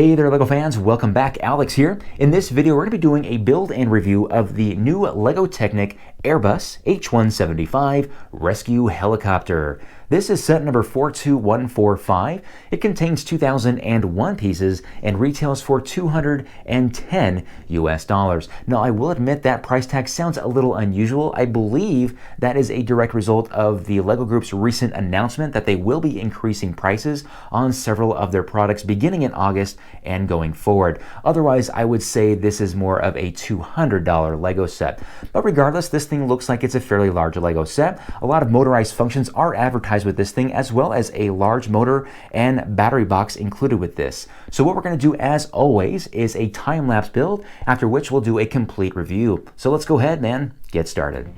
Hey there LEGO fans, welcome back. Alex here. In this video we're going to be doing a build and review of the new LEGO Technic Airbus H175 rescue helicopter. This is set number 42145. It contains 2001 pieces and retails for $210 US. Now I will admit that price tag sounds a little unusual. I believe that is a direct result of the LEGO Group's recent announcement that they will be increasing prices on several of their products beginning in August and going forward. Otherwise, I would say this is more of a $200 LEGO set. But regardless, this thing looks like it's a fairly large LEGO set. A lot of motorized functions are advertised with this thing, as well as a large motor and battery box included with this. So what we're going to do, as always, is a time-lapse build, after which we'll do a complete review. So let's go ahead and get started.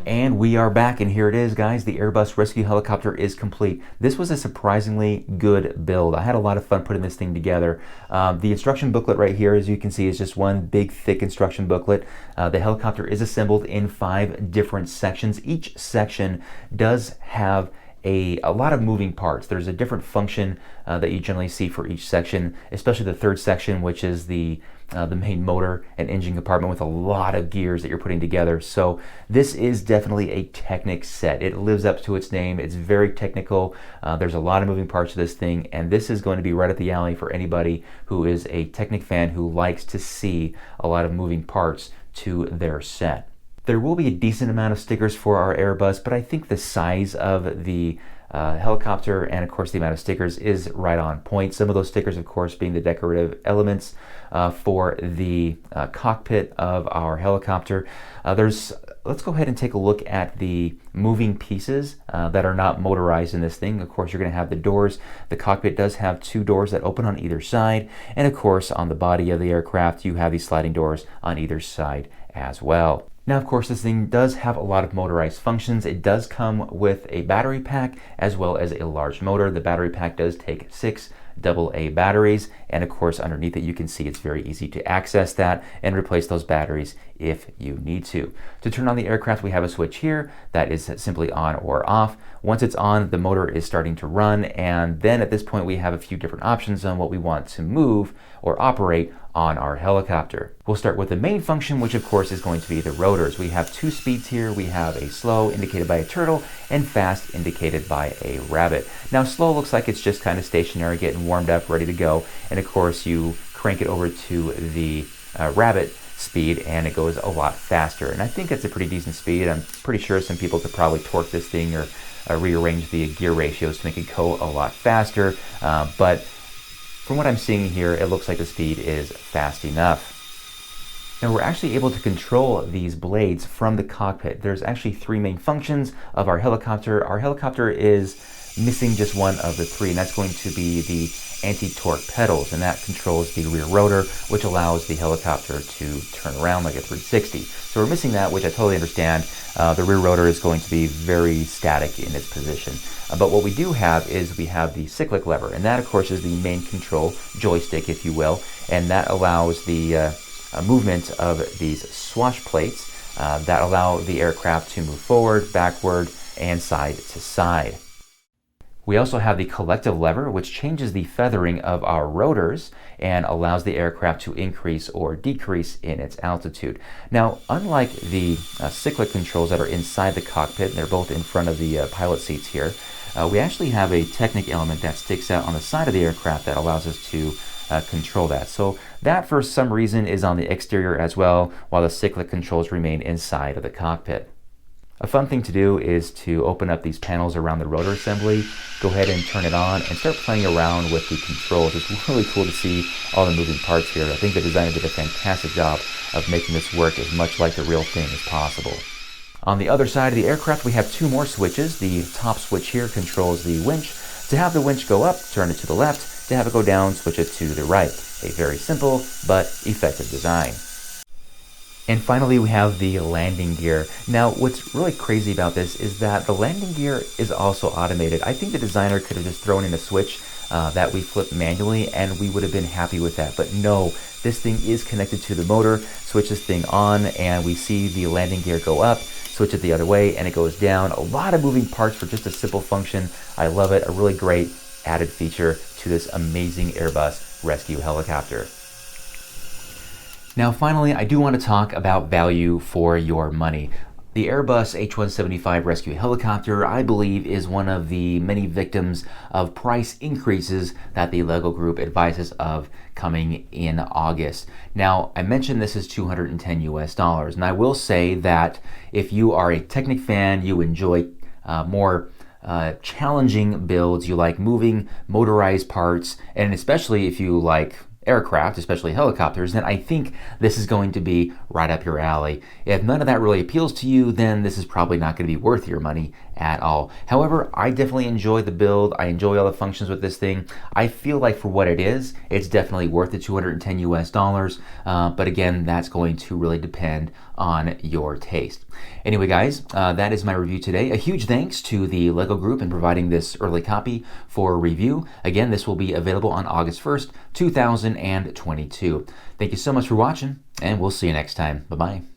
And we are back, and here it is, guys. The Airbus rescue helicopter is complete. This was a surprisingly good build. I had a lot of fun putting this thing together. The instruction booklet right here, as you can see, is just one big thick instruction booklet. The helicopter is assembled in 5 different sections. Each section does have a lot of moving parts. There's a different function that you generally see for each section, especially the third section, which is the main motor and engine compartment with a lot of gears that you're putting together. So this is definitely a Technic set. It lives up to its name. It's very technical. There's a lot of moving parts to this thing, and this is going to be right up the alley for anybody who is a Technic fan who likes to see a lot of moving parts to their set. There will be a decent amount of stickers for our Airbus, but I think the size of the helicopter and of course the amount of stickers is right on point. Some of those stickers, of course, being the decorative elements for the cockpit of our helicopter. Let's go ahead and take a look at the moving pieces that are not motorized in this thing. Of course, you're going to have the doors. The cockpit does have 2 doors that open on either side, and of course on the body of the aircraft you have these sliding doors on either side as well. Now, of course, this thing does have a lot of motorized functions. It does come with a battery pack as well as a large motor. The battery pack does take 6 AA batteries, and of course underneath it you can see it's very easy to access that and replace those batteries if you need to. To turn on the aircraft, we have a switch here that is simply on or off. Once it's on, the motor is starting to run, and then at this point we have a few different options on what we want to move or operate on our helicopter. We'll start with the main function, which of course is going to be the rotors. We have 2 speeds here. We have a slow indicated by a turtle and fast indicated by a rabbit. Now slow looks like it's just kind of stationary, getting warmed up, ready to go, and of course you crank it over to the rabbit speed and it goes a lot faster, and I think it's a pretty decent speed. I'm pretty sure some people could probably torque this thing or rearrange the gear ratios to make it go a lot faster, but from what I'm seeing here, it looks like the speed is fast enough. Now we're actually able to control these blades from the cockpit. There's actually 3 main functions of our helicopter. Our helicopter is missing just one of the three, and that's going to be the anti-torque pedals, and that controls the rear rotor, which allows the helicopter to turn around like a 360. So we're missing that, which I totally understand. The rear rotor is going to be very static in its position. But what we do have is we have the cyclic lever, and that of course is the main control joystick, if you will, and that allows the movement of these swash plates that allow the aircraft to move forward, backward, and side to side. We also have the collective lever, which changes the feathering of our rotors and allows the aircraft to increase or decrease in its altitude. Now, unlike the cyclic controls that are inside the cockpit, and they're both in front of the pilot seats here, we actually have a Technic element that sticks out on the side of the aircraft that allows us to control that. So that, for some reason, is on the exterior as well, while the cyclic controls remain inside of the cockpit. A fun thing to do is to open up these panels around the rotor assembly, go ahead and turn it on, and start playing around with the controls. It's really cool to see all the moving parts here. I think the designer did a fantastic job of making this work as much like the real thing as possible. On the other side of the aircraft, we have two more switches. The top switch here controls the winch. To have the winch go up, turn it to the left. To have it go down, switch it to the right. A very simple but effective design. And finally, we have the landing gear. Now, what's really crazy about this is that the landing gear is also automated. I think the designer could have just thrown in a switch that we flip manually, and we would have been happy with that. But no, this thing is connected to the motor. Switch this thing on, and we see the landing gear go up. Switch it the other way, and it goes down. A lot of moving parts for just a simple function. I love it. A really great added feature to this amazing Airbus rescue helicopter. Now finally, I do want to talk about value for your money. The Airbus H175 rescue helicopter, I believe, is one of the many victims of price increases that the LEGO Group advises of coming in August. Now, I mentioned this is $210 US, and I will say that if you are a Technic fan, you enjoy more challenging builds, you like moving motorized parts, and especially if you like aircraft, especially helicopters, then I think this is going to be right up your alley. If none of that really appeals to you, then this is probably not going to be worth your money at all. However, I definitely enjoy the build. I enjoy all the functions with this thing. I feel like for what it is, it's definitely worth the $210 US. But again, that's going to really depend on your taste. Anyway, guys, that is my review today. A huge thanks to the LEGO Group in providing this early copy for review. Again, this will be available on August 1st, 2022. Thank you so much for watching, and we'll see you next time. Bye-bye.